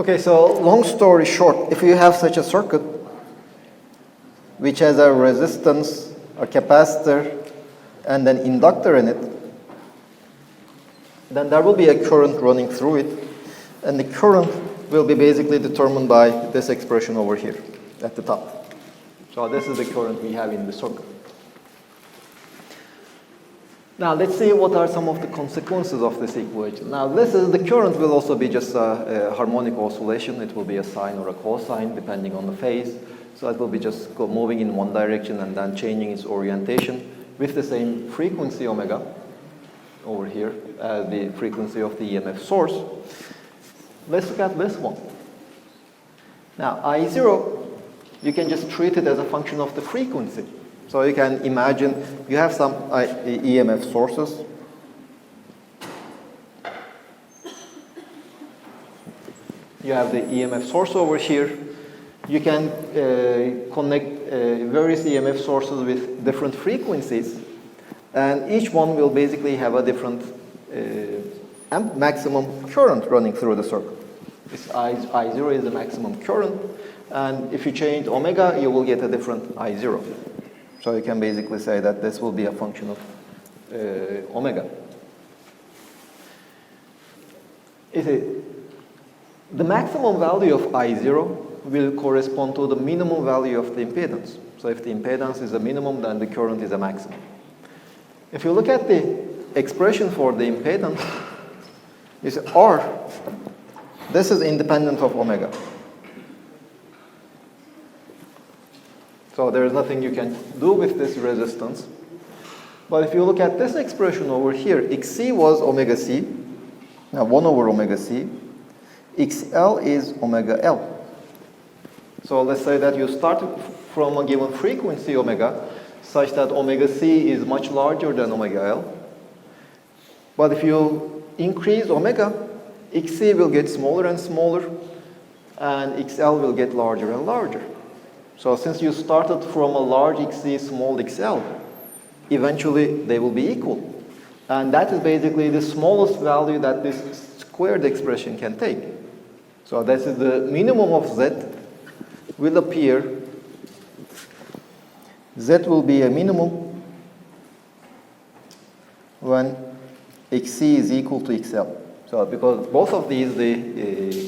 Okay, so long story short, if you have such a circuit which has a resistance, a capacitor, and an inductor in it, then there will be a current running through it, and the current will be basically determined by this expression over here at the top. So this is the current we have in the circuit. Now let's see what are some of the consequences of this equation. Now the current will also be just a harmonic oscillation. It will be a sine or a cosine depending on the phase. So it will be just moving in one direction and then changing its orientation with the same frequency omega over here, the frequency of the EMF source. Let's look at this one. Now I0, you can just treat it as a function of the frequency. So you can imagine you have some EMF sources. You have the EMF source over here. You can connect various EMF sources with different frequencies, and each one will basically have a different maximum current running through the circuit. This I0 is the maximum current, and if you change omega, you will get a different I0. So you can basically say that this will be a function of omega. The maximum value of I0 will correspond to the minimum value of the impedance. So if the impedance is a minimum, then the current is a maximum. If you look at the expression for the impedance, you see R, this is independent of omega. So there is nothing you can do with this resistance. But if you look at this expression over here, XC was omega C. Now 1 over omega C. XL is omega L. So let's say that you start from a given frequency omega such that omega C is much larger than omega L. But if you increase omega, XC will get smaller and smaller, and XL will get larger and larger. So since you started from a large XC, small XL, eventually they will be equal. And that is basically the smallest value that this squared expression can take. So this is the minimum of Z will appear. Z will be a minimum when XC is equal to XL. So because both of these, the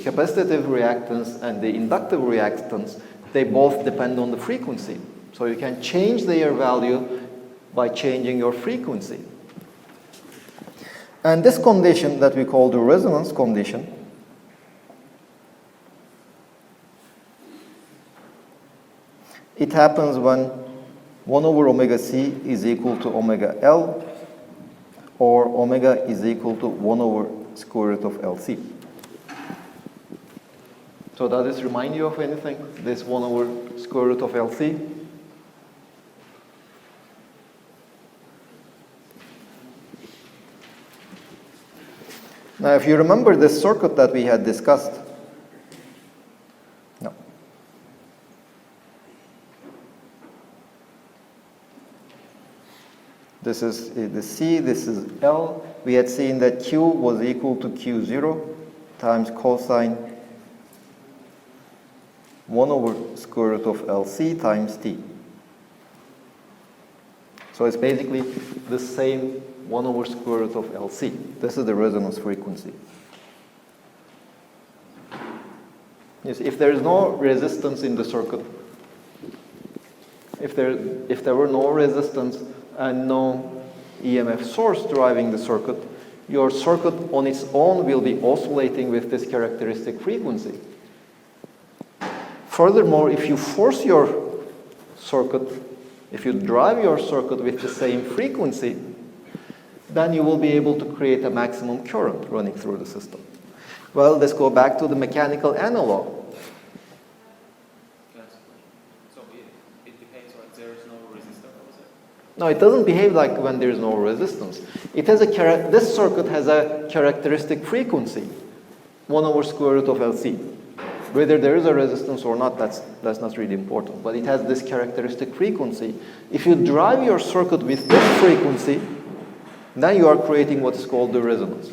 capacitive reactance and the inductive reactance, they both depend on the frequency. So you can change their value by changing your frequency. And this condition that we call the resonance condition, it happens when 1 over omega C is equal to omega L, or omega is equal to 1 over square root of LC. So does this remind you of anything, this 1 over square root of LC? Now if you remember this circuit that we had discussed, no. This is the C, this is L. We had seen that Q was equal to Q0 times cosine 1 over square root of LC times T. So it's basically the same 1 over square root of LC. This is the resonance frequency. Yes, if there is no resistance in the circuit, if there were no resistance and no EMF source driving the circuit, your circuit on its own will be oscillating with this characteristic frequency. Furthermore, if you force your circuit, if you drive your circuit with the same frequency, then you will be able to create a maximum current running through the system. Well, let's go back to the mechanical analog. So it depends when there is no resistance? No, it doesn't behave like when there is no resistance. It has this circuit has a characteristic frequency, 1 over square root of LC. Whether there is a resistance or not, that's not really important. But it has this characteristic frequency. If you drive your circuit with this frequency, then you are creating what's called the resonance.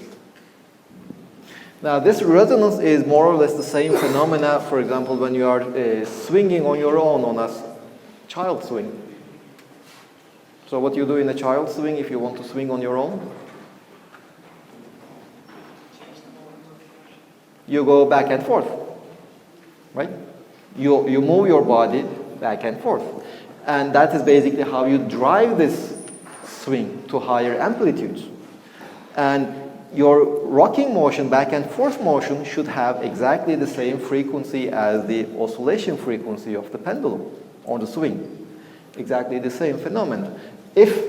Now, this resonance is more or less the same phenomena, for example, when you are swinging on your own on a child swing. So what you do in a child swing if you want to swing on your own? You go back and forth, right? You move your body back and forth. And that is basically how you drive this swing to higher amplitudes. And your rocking motion, back and forth motion, should have exactly the same frequency as the oscillation frequency of the pendulum or the swing. Exactly the same phenomena. If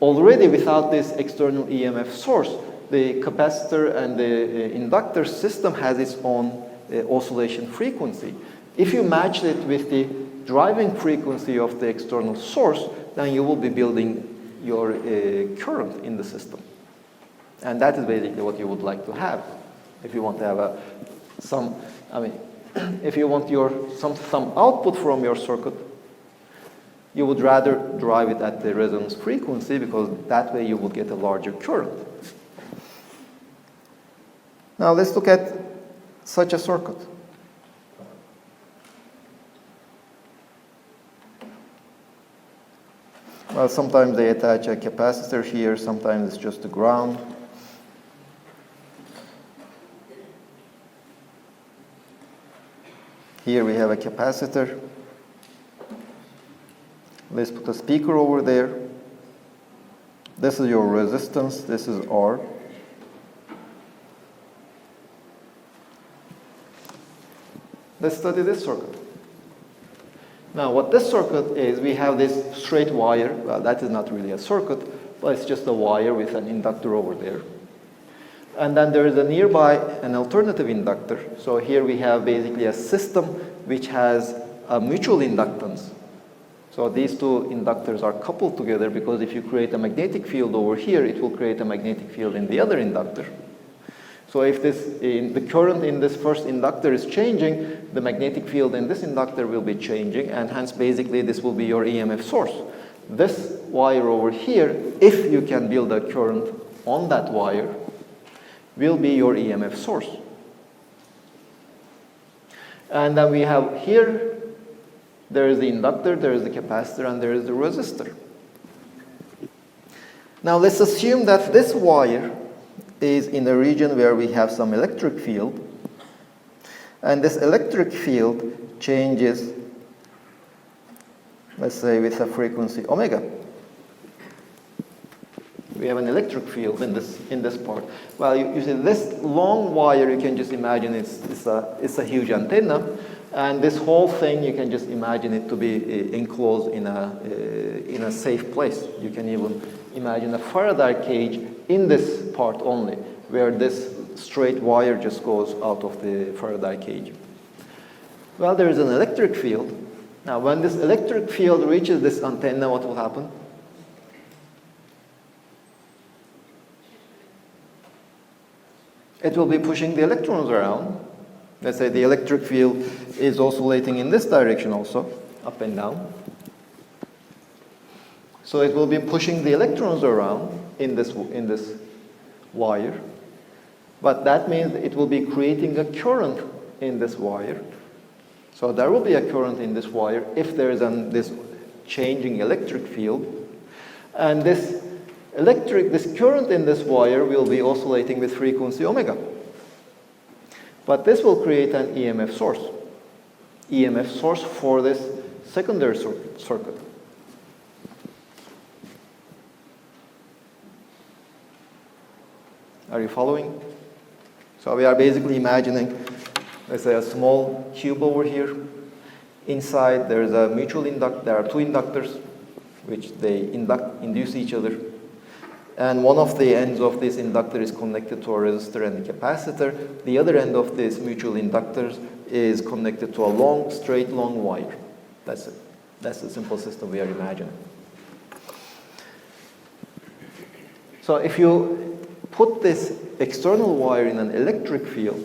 already without this external EMF source, the capacitor and the inductor system has its own oscillation frequency. If you match it with the driving frequency of the external source, then you will be building your current in the system. And that is basically what you would like to have. If you want to have if you want some output from your circuit, you would rather drive it at the resonance frequency because that way you will get a larger current. Now let's look at such a circuit. Well, sometimes they attach a capacitor here, sometimes it's just the ground. Here we have a capacitor. Let's put a speaker over there. This is your resistance, this is R. Let's study this circuit. Now, what this circuit is, we have this straight wire. Well, that is not really a circuit, but it's just a wire with an inductor over there. And then there is a nearby an alternative inductor. So here we have basically a system which has a mutual inductance. So these two inductors are coupled together because if you create a magnetic field over here, it will create a magnetic field in the other inductor. So if the current in this first inductor is changing, the magnetic field in this inductor will be changing, and hence basically this will be your EMF source. This wire over here, if you can build a current on that wire, will be your EMF source. And then we have here, there is the inductor, there is the capacitor, and there is the resistor. Now let's assume that this wire is in a region where we have some electric field, and this electric field changes, let's say, with a frequency omega. We have an electric field in this part. Well, you see this long wire, you can just imagine it's a huge antenna, and this whole thing you can just imagine it to be enclosed in a safe place. You can even imagine a Faraday cage in this part only, where this straight wire just goes out of the Faraday cage. Well, there is an electric field. Now, when this electric field reaches this antenna, what will happen? It will be pushing the electrons around. Let's say the electric field is oscillating in this direction also, up and down. So it will be pushing the electrons around in this wire. But that means it will be creating a current in this wire. So there will be a current in this wire if there is this changing electric field. And this current in this wire will be oscillating with frequency omega. But this will create an EMF source. EMF source for this secondary circuit. Are you following? So we are basically imagining, let's say, a small cube over here. Inside there is a mutual inductor. There are two inductors which they induce each other. And one of the ends of this inductor is connected to a resistor and a capacitor. The other end of this mutual inductors is connected to a straight long wire. That's it. That's the simple system we are imagining. So if you put this external wire in an electric field,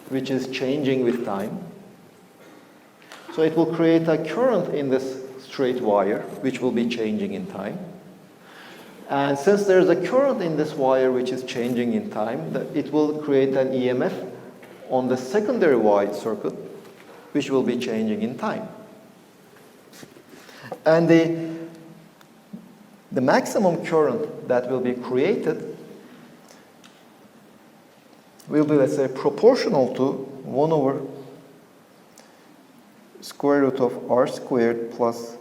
which is changing with time, so it will create a current in this straight wire, which will be changing in time. And since there's a current in this wire which is changing in time, it will create an EMF on the secondary wire circuit, which will be changing in time. And the maximum current that will be created will be, let's say, proportional to 1 over square root of r squared plus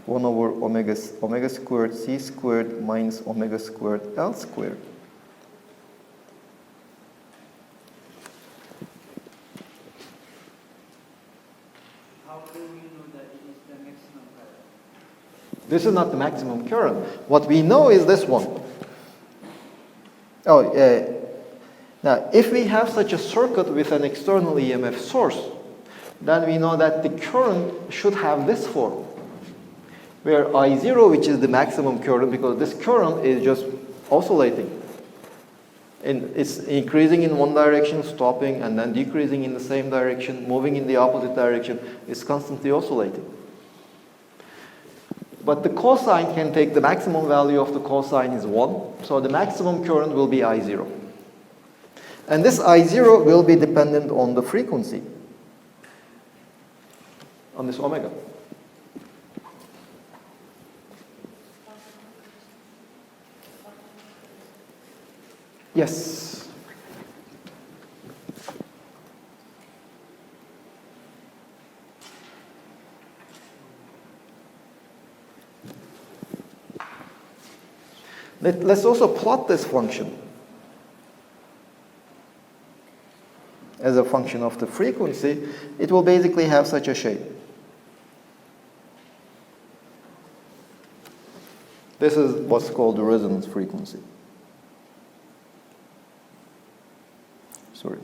1 over omega squared c squared minus omega squared l squared. How do we know that it is the maximum current? This is not the maximum current. What we know is this one. Now, if we have such a circuit with an external EMF source, then we know that the current should have this form, where I0, which is the maximum current, because this current is just oscillating. And it's increasing in one direction, stopping, and then decreasing in the same direction, moving in the opposite direction. It's constantly oscillating. But the cosine can take the maximum value of the cosine is 1, so the maximum current will be I0. And this I0 will be dependent on the frequency, on this omega. Yes. Let's also plot this function as a function of the frequency. It will basically have such a shape. This is what's called the resonance frequency. Sorry.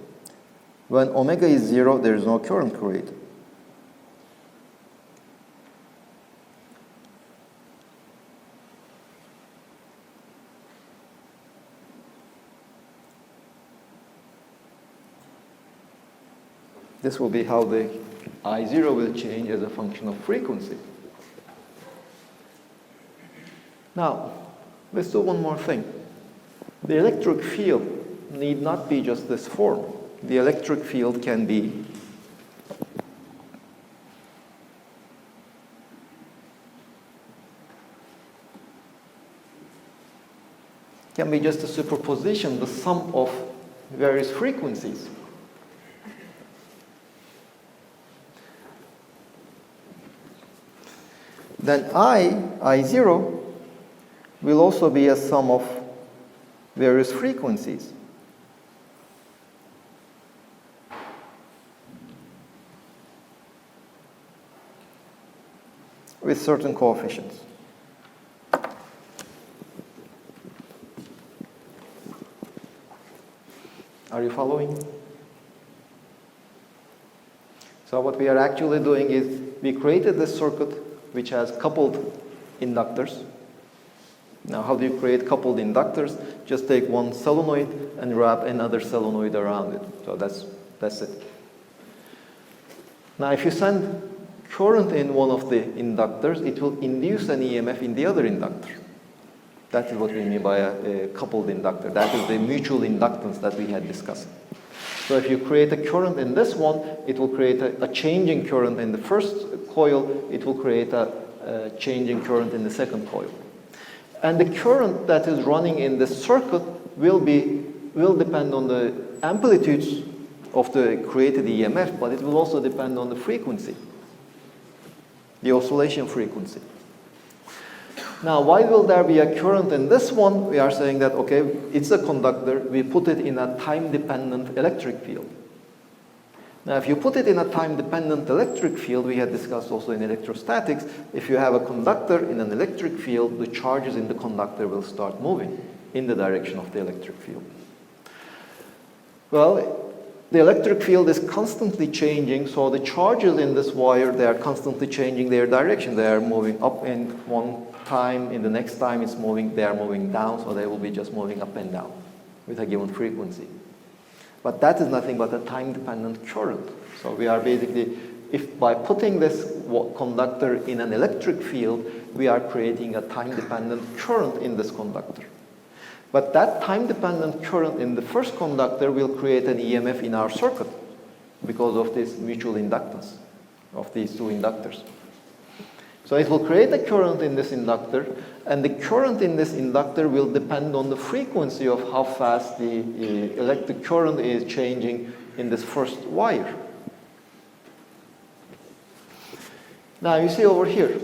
When omega is 0, there is no current created. This will be how the I0 will change as a function of frequency. Now, let's do one more thing. The electric field need not be just this form. The electric field can be just a superposition, the sum of various frequencies. Then I0 will also be a sum of various frequencies. With certain coefficients. Are you following? So what we are actually doing is we created this circuit which has coupled inductors. Now, how do you create coupled inductors? Just take one solenoid and wrap another solenoid around it. So that's it. Now, if you send current in one of the inductors, it will induce an EMF in the other inductor. That is what we mean by a coupled inductor. That is the mutual inductance that we had discussed. So if you create a current in this one, it will create a changing current in the first coil. It will create a changing current in the second coil. And the current that is running in the circuit will depend on the amplitudes of the created EMF, but it will also depend on the frequency, the oscillation frequency. Now, why will there be a current in this one? We are saying that, okay, it's a conductor. We put it in a time-dependent electric field. Now, if you put it in a time-dependent electric field, we had discussed also in electrostatics, if you have a conductor in an electric field, the charges in the conductor will start moving in the direction of the electric field. Well, the electric field is constantly changing, so the charges in this wire, they are constantly changing their direction. They are moving up in one time, in the next time they are moving down, so they will be just moving up and down with a given frequency. But that is nothing but a time-dependent current. So we are basically, if by putting this conductor in an electric field, we are creating a time-dependent current in this conductor. But that time-dependent current in the first conductor will create an EMF in our circuit because of this mutual inductance of these two inductors. So it will create a current in this inductor, and the current in this inductor will depend on the frequency of how fast the electric current is changing in this first wire. Now you see over here,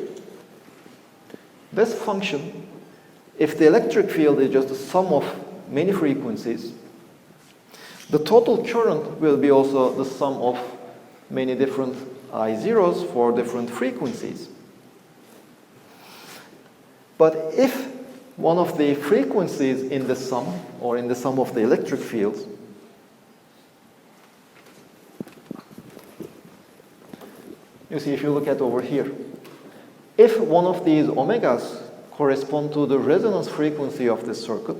this function, if the electric field is just a sum of many frequencies, the total current will be also the sum of many different I0s for different frequencies. But if one of the frequencies in the sum, or in the sum of the electric fields, you see, if you look at over here, if one of these omegas correspond to the resonance frequency of this circuit,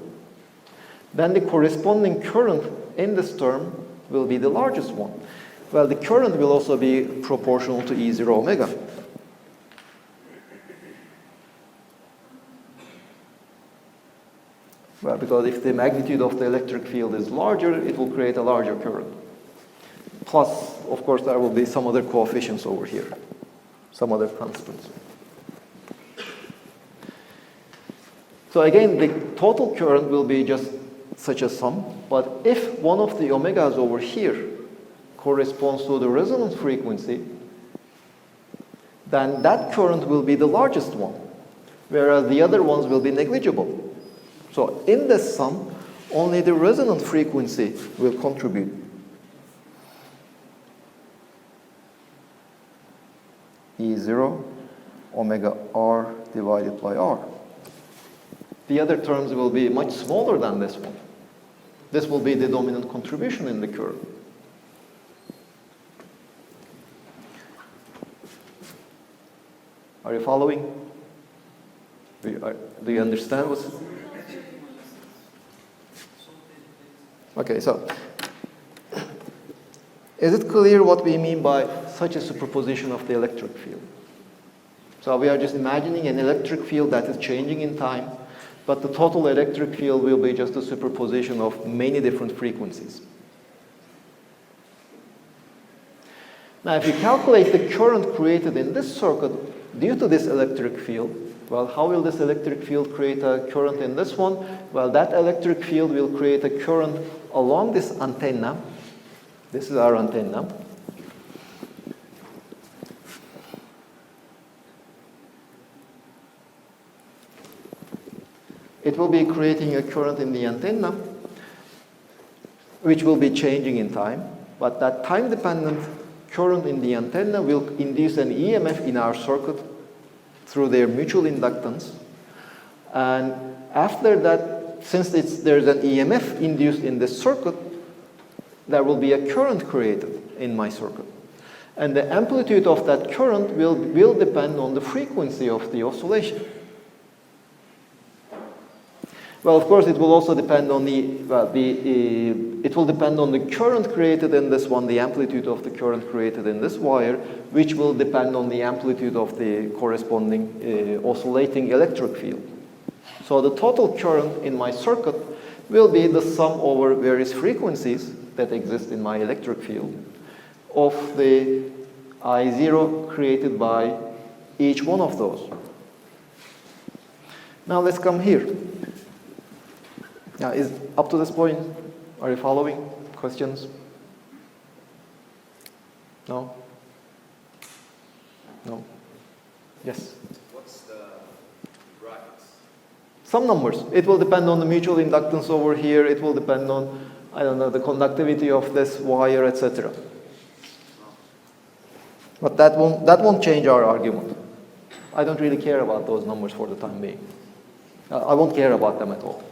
then the corresponding current in this term will be the largest one. Well, the current will also be proportional to E0 omega. Well, because if the magnitude of the electric field is larger, it will create a larger current. Plus, of course, there will be some other coefficients over here, some other constants. So again, the total current will be just such a sum, but if one of the omegas over here corresponds to the resonance frequency, then that current will be the largest one, whereas the other ones will be negligible. So in this sum, only the resonance frequency will contribute. E0 omega R divided by R. The other terms will be much smaller than this one. This will be the dominant contribution in the curve. Are you following? Do you understand what's... Okay, so is it clear what we mean by such a superposition of the electric field? So we are just imagining an electric field that is changing in time, but the total electric field will be just a superposition of many different frequencies. Now, if you calculate the current created in this circuit due to this electric field, well, how will this electric field create a current in this one? Well, that electric field will create a current along this antenna. This is our antenna. It will be creating a current in the antenna, which will be changing in time, but that time-dependent current in the antenna will induce an EMF in our circuit through their mutual inductance. And after that, since there's an EMF induced in this circuit, there will be a current created in my circuit. And the amplitude of that current will depend on the frequency of the oscillation. Well, of course, it will also depend on it will depend on the current created in this one, the amplitude of the current created in this wire, which will depend on the amplitude of the corresponding oscillating electric field. So the total current in my circuit will be the sum over various frequencies that exist in my electric field of the I0 created by each one of those. Now let's come here. Now, is up to this point, are you following? Questions? No? No? Yes? What's the brackets? Some numbers. It will depend on the mutual inductance over here. It will depend on, I don't know, the conductivity of this wire, etc. But that won't change our argument. I don't really care about those numbers for the time being. I won't care about them at all.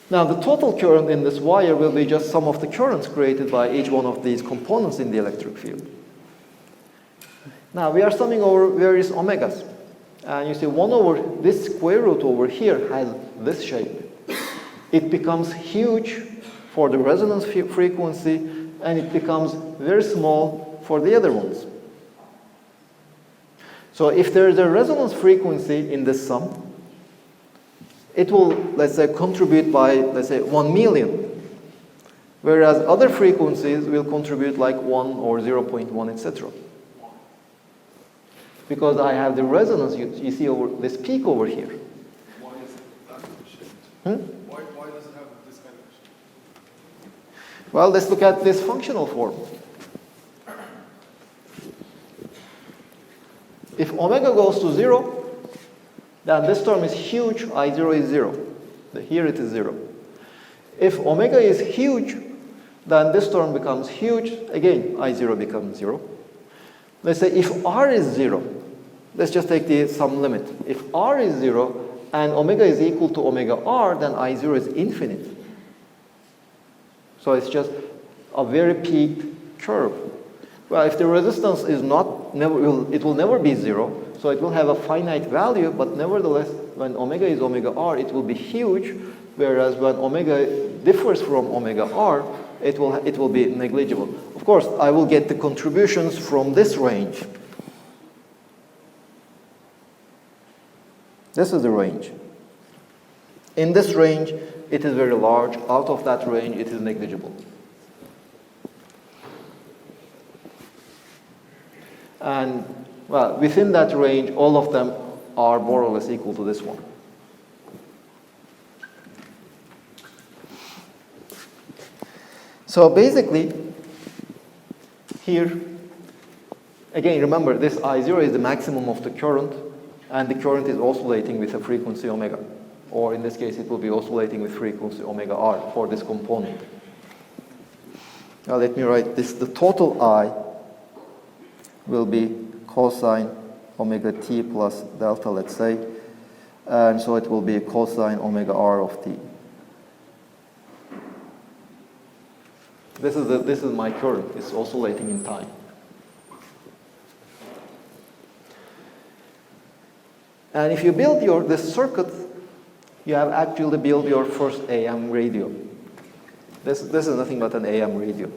Now, the total current in this wire will be just sum of the currents created by each one of these components in the electric field. Now, we are summing over various omegas. And you see 1 over this square root over here has this shape. It becomes huge for the resonance frequency, and it becomes very small for the other ones. So if there is a resonance frequency in this sum, it will, let's say, contribute by, let's say, 1 million. Whereas other frequencies will contribute like 1 or 0.1, etc. Because I have the resonance, you see over this peak over here. Why is it that efficient? Why does it have this kind of efficiency? Well, let's look at this functional form. If omega goes to 0, then this term is huge, I0 is 0. Here it is 0. If omega is huge, then this term becomes huge. Again, I0 becomes 0. Let's say if R is 0, let's just take some limit. If R is 0 and omega is equal to omega R, then I0 is infinite. So it's just a very peaked curve. Well, if the resistance is it will never be 0, so it will have a finite value, but nevertheless, when omega is omega R, it will be huge, whereas when omega differs from omega R, it will be negligible. Of course, I will get the contributions from this range. This is the range. In this range, it is very large. Out of that range, it is negligible. And, well, within that range, all of them are more or less equal to this one. So basically, here, again, remember, this I0 is the maximum of the current, and the current is oscillating with a frequency omega. Or in this case, it will be oscillating with frequency omega R for this component. Now let me write this. The total I will be cosine omega t plus delta, let's say. And so it will be cosine omega R of t. This is my current. It's oscillating in time. And if you build this circuit, you have actually built your first AM radio. This is nothing but an AM radio.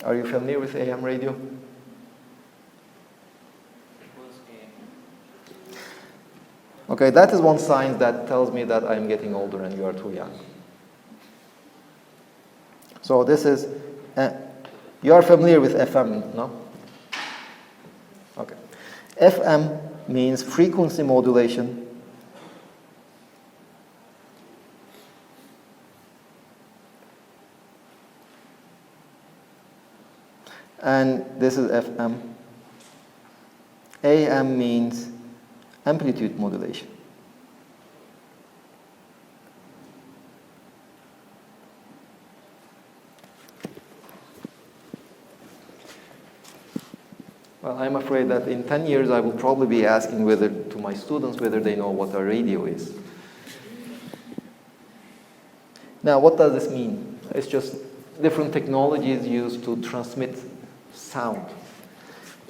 Are you familiar with AM radio? It was a Okay, that is one sign that tells me that I'm getting older and you are too young. So this is, you are familiar with FM, no? Okay. FM means frequency modulation. And this is FM. AM means amplitude modulation. Well, I'm afraid that in 10 years I will probably be asking to my students whether they know what a radio is. Now, what does this mean? It's just different technologies used to transmit sound.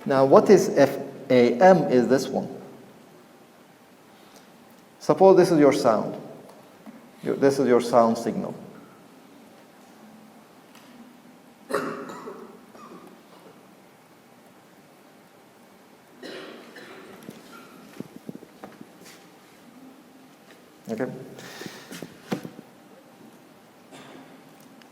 Now, what is FAM is this one. Suppose this is your sound. This is your sound signal. Okay.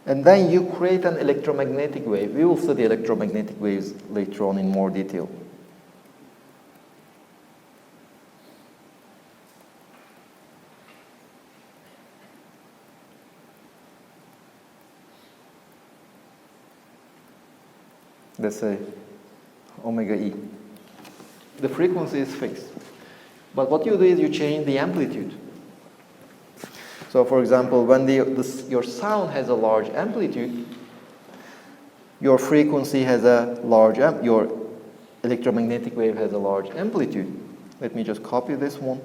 And then you create an electromagnetic wave. We will study electromagnetic waves later on in more detail. Let's say omega E. The frequency is fixed. But what you do is you change the amplitude. So for example, when your sound has a large amplitude, your frequency has a large, your electromagnetic wave has a large amplitude. Let me just copy this one.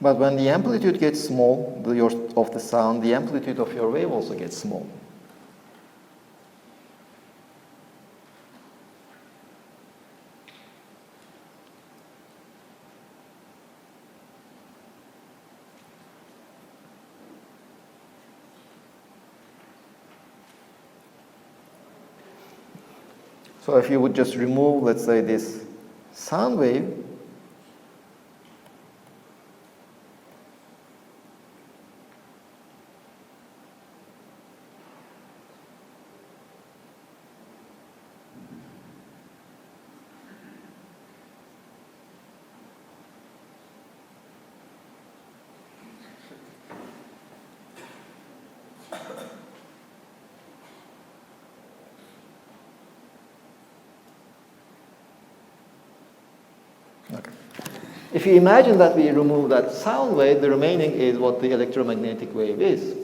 But when the amplitude gets small, of the sound, the amplitude of your wave also gets small. So if you would just remove, let's say, this sound wave, okay. If you imagine that we remove that sound wave, the remaining is what the electromagnetic wave is.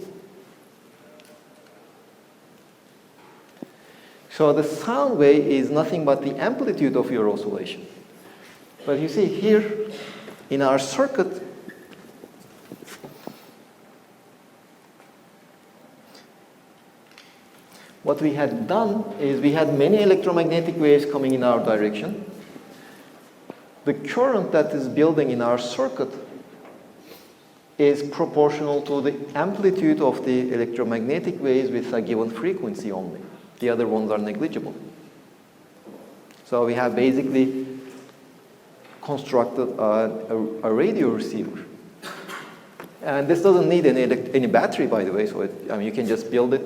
So the sound wave is nothing but the amplitude of your oscillation. But you see here in our circuit, what we had done is we had many electromagnetic waves coming in our direction. The current that is building in our circuit is proportional to the amplitude of the electromagnetic waves with a given frequency only. The other ones are negligible. So we have basically constructed a radio receiver. And this doesn't need any battery, by the way, so you can just build it,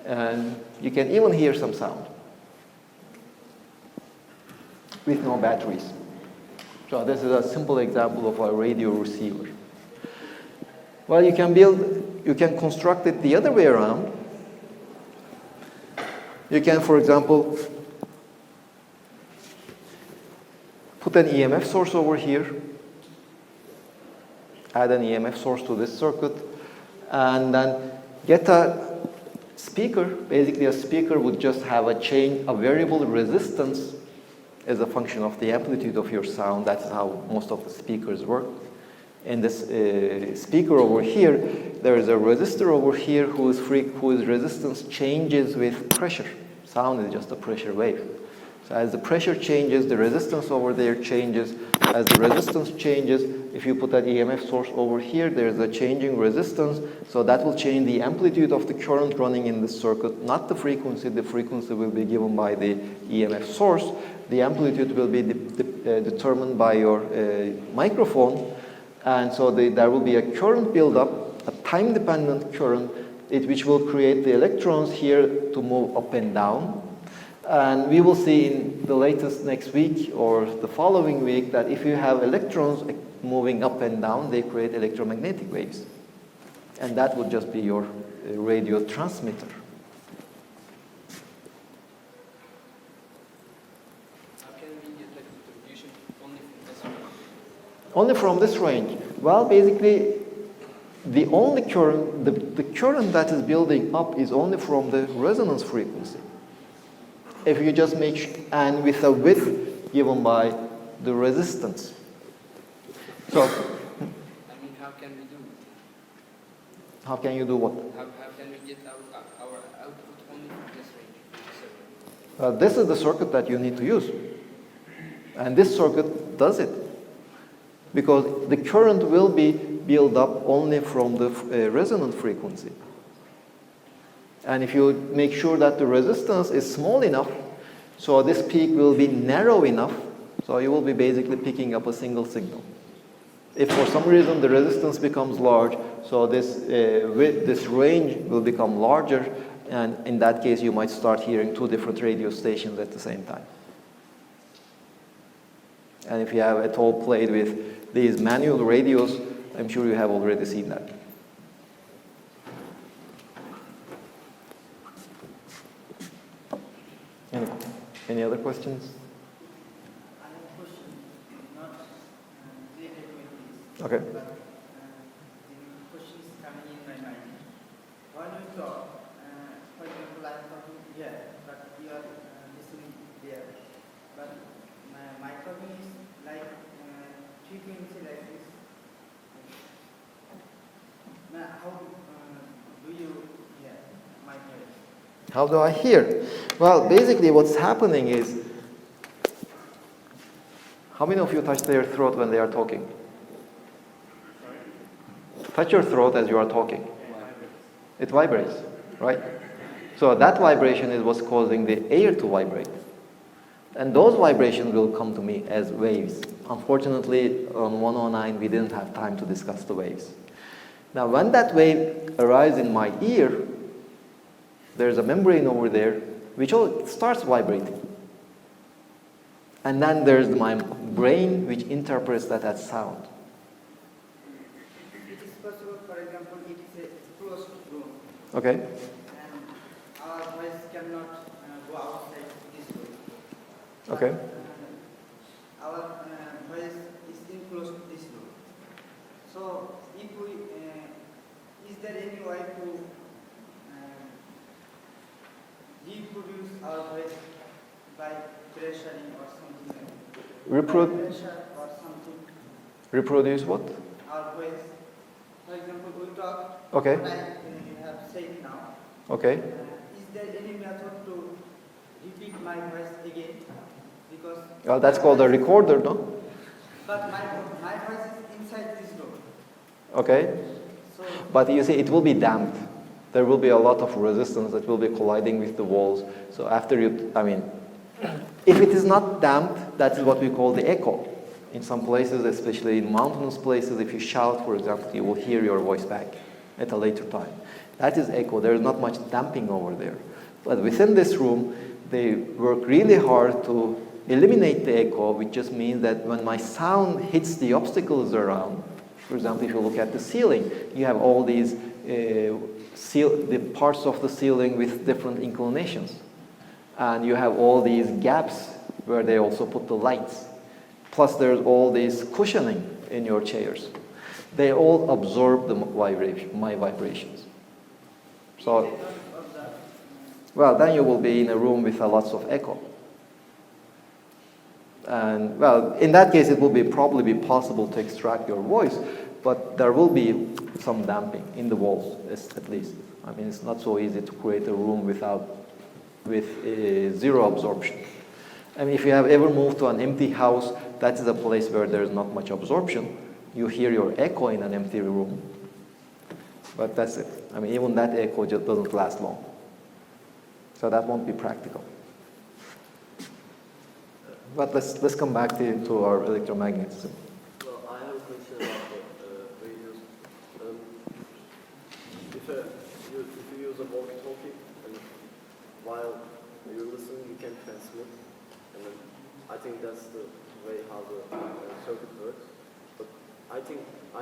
and you can even hear some sound with no batteries. So this is a simple example of a radio receiver. Well, you can construct it the other way around. You can, for example, put an EMF source over here, add an EMF source to this circuit, and then get a speaker. Basically, a speaker would just have a variable resistance as a function of the amplitude of your sound. That's how most of the speakers work. In this speaker over here, there is a resistor over here whose resistance changes with pressure. Sound is just a pressure wave. So as the pressure changes, the resistance over there changes. As the resistance changes, if you put that EMF source over here, there's a changing resistance. So that will change the amplitude of the current running in the circuit, not the frequency. The frequency will be given by the EMF source. The amplitude will be determined by your microphone. And so there will be a current buildup, a time-dependent current, which will create the electrons here to move up and down. And we will see in the latest next week or the following week that if you have electrons moving up and down, they create electromagnetic waves. And that would just be your radio transmitter. How can we get the distribution only from this range? Only from this range. Well, basically, the only current, the current that is building up is only from the resonance frequency. If you just and with a width given by the resistance. So, I mean, how can we do it? how can you do what? How can we get our output only from this range? This is the circuit that you need to use. And this circuit does it. Because the current will be built up only from the resonant frequency. And if you make sure that the resistance is small enough, so this peak will be narrow enough, so you will be basically picking up a single signal. If for some reason the resistance becomes large, so this range will become larger, and in that case you might start hearing two different radio stations at the same time. And if you have at all played with these manual radios, I'm sure you have already seen that. Any other questions? I have a question, not related to this. Okay. But the question is coming in my mind. When we talk, for example, I'm talking here, but you are listening there. But my talking is like frequency like this, hear? How do I hear? Well, basically what's happening is, how many of you touch their throat when they are talking? Touch your throat as you are talking. It vibrates, right? So that vibration is what's causing the air to vibrate. And those vibrations will come to me as waves. Unfortunately, on 109, we didn't have time to discuss the waves. Now, when that wave arrives in my ear, there's a membrane over there which starts vibrating. And then there's my brain which interprets that as sound. It is possible, for example, it is a closed room. Okay? And our voice cannot go outside this room. Okay. Our voice is enclosed to this room. So, if we, is there any way to reproduce our voice by pressuring or something like that? By pressure or something. Reproduce what? Our voice. For example, we talk. Okay. What I have said now. Okay. Is there any method to repeat my voice again? Because. Well, that's called a recorder, no? But my voice is inside this room. Okay. So. But you see, it will be damped. There will be a lot of resistance that will be colliding with the walls. So after you, if it is not damped, that is what we call the echo. In some places, especially in mountainous places, if you shout, for example, you will hear your voice back at a later time. That is echo. There is not much damping over there. But within this room, they work really hard to eliminate the echo, which just means that when my sound hits the obstacles around, for example, if you look at the ceiling, you have all these the parts of the ceiling with different inclinations. And you have all these gaps where they also put the lights. Plus there's all this cushioning in your chairs. They all absorb my vibrations. So, well, then you will be in a room with lots of echo. And, well, in that case, it will probably be possible to extract your voice, but there will be some damping in the walls, at least. It's not so easy to create a room with zero absorption. If you have ever moved to an empty house, that is a place where there is not much absorption. You hear your echo in an empty room, but that's it. Even that echo just doesn't last long. So that won't be practical. But let's come back to our electromagnetism. Well, I have a question about the radios. If you use a walkie-talkie, and while you're listening, you can transmit. And then I think that's the way how the circuit works. But I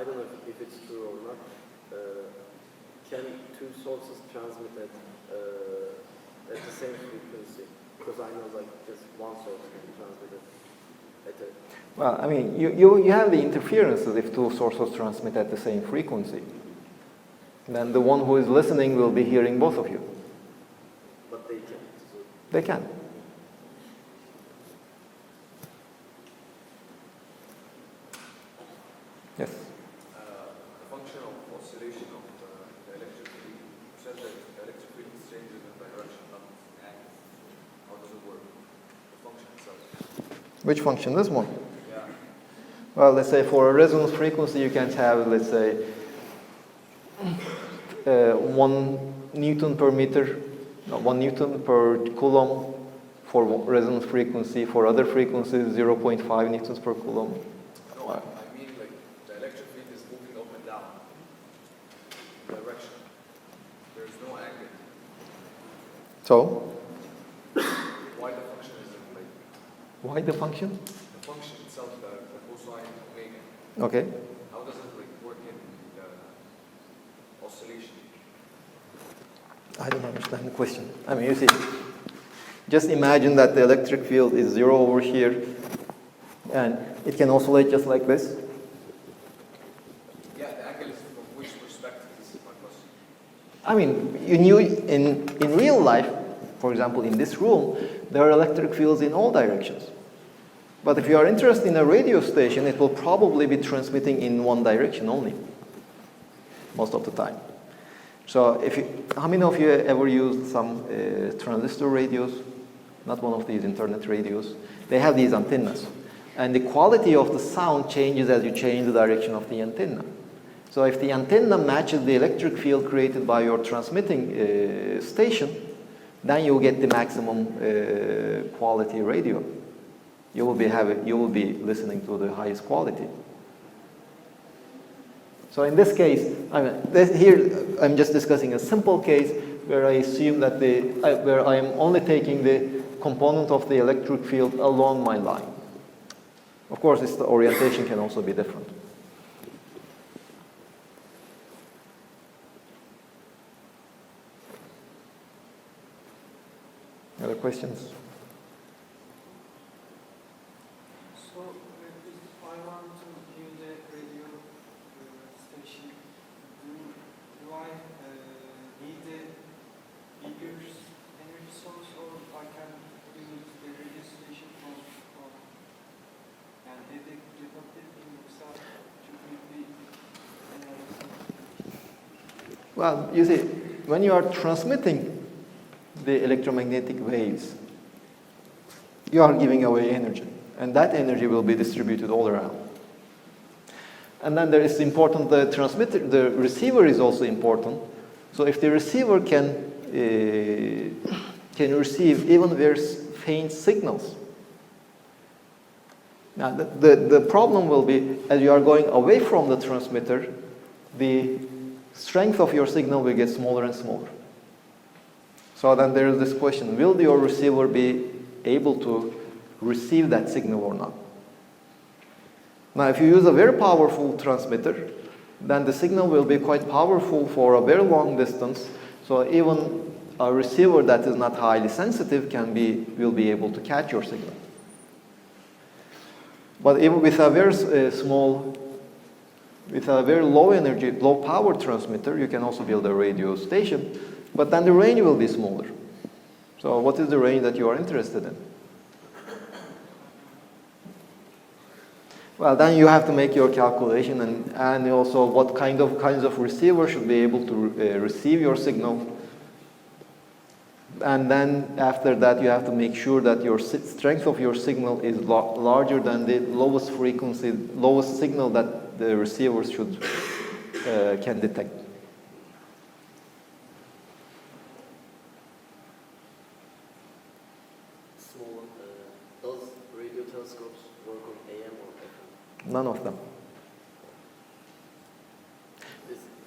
don't know if it's true or not. Can two sources transmit at the same frequency? Because I know just one source can be transmitted at a... Well, you have the interferences if two sources transmit at the same frequency. Then the one who is listening will be hearing both of you. But they can't. So. They can. Yes? The function of oscillation of the electric field, you said that the electric field changes in direction, not angle. How does it work? The function itself. Which function? This one? Yeah. Well, let's say for a resonance frequency, you can have, let's say, 1 Newton per meter, no, 1 Newton per coulomb for resonance frequency. For other frequencies, 0.5 newtons per coulomb. No, I mean the electric field is moving up and down. Direction. There's no angle. So? Why the function isn't like... Why the function? The function itself, the cosine omega. Okay. How does it work in the oscillation? I don't understand the question. You see, just imagine that the electric field is 0 over here, and it can oscillate just like this. Yeah, the angle is from which perspective? This is my question. In real life, for example, in this room, there are electric fields in all directions. But if you are interested in a radio station, it will probably be transmitting in one direction only, most of the time. So how many of you ever used some transistor radios? Not one of these internet radios. They have these antennas. And the quality of the sound changes as you change the direction of the antenna. So if the antenna matches the electric field created by your transmitting station, then you'll get the maximum quality radio. You will be listening to the highest quality. So in this case, here I'm just discussing a simple case where I assume that where I am only taking the component of the electric field along my line. Of course, the orientation can also be different. Other questions? So, if I want to use a radio station, do I need a bigger energy source, or I can use the radio station and the capability itself to give the energy? Well, you see, when you are transmitting the electromagnetic waves, you are giving away energy, and that energy will be distributed all around. And then there is important, the receiver is also important. So if the receiver can receive even very faint signals. Now the problem will be, as you are going away from the transmitter, the strength of your signal will get smaller and smaller. So then there is this question, will your receiver be able to receive that signal or not? Now, if you use a very powerful transmitter, then the signal will be quite powerful for a very long distance. So even a receiver that is not highly sensitive will be able to catch your signal. But even with a very with a very low energy, low power transmitter, you can also build a radio station. But then the range will be smaller. So what is the range that you are interested in? Well, then you have to make your calculation and also what kinds of receiver should be able to receive your signal. And then after that, you have to make sure that your strength of your signal is larger than the lowest frequency, lowest signal that the receiver can detect. Does radio telescopes work on AM or FM? None of them.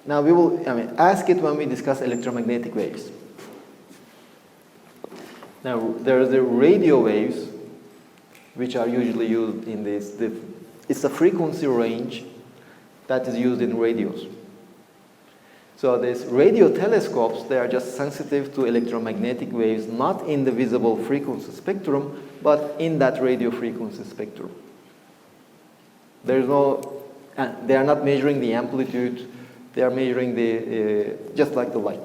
Now we will, ask it when we discuss electromagnetic waves. Now there are the radio waves, which are usually used in this. It's a frequency range that is used in radios. So these radio telescopes, they are just sensitive to electromagnetic waves, not in the visible frequency spectrum, but in that radio frequency spectrum. They are not measuring the amplitude, they are measuring just like the light,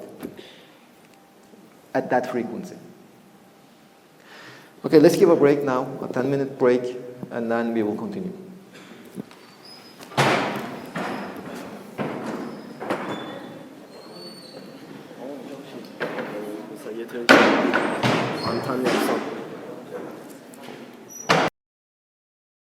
at that frequency. Okay, let's give a break now, a 10-minute break, and then we will continue.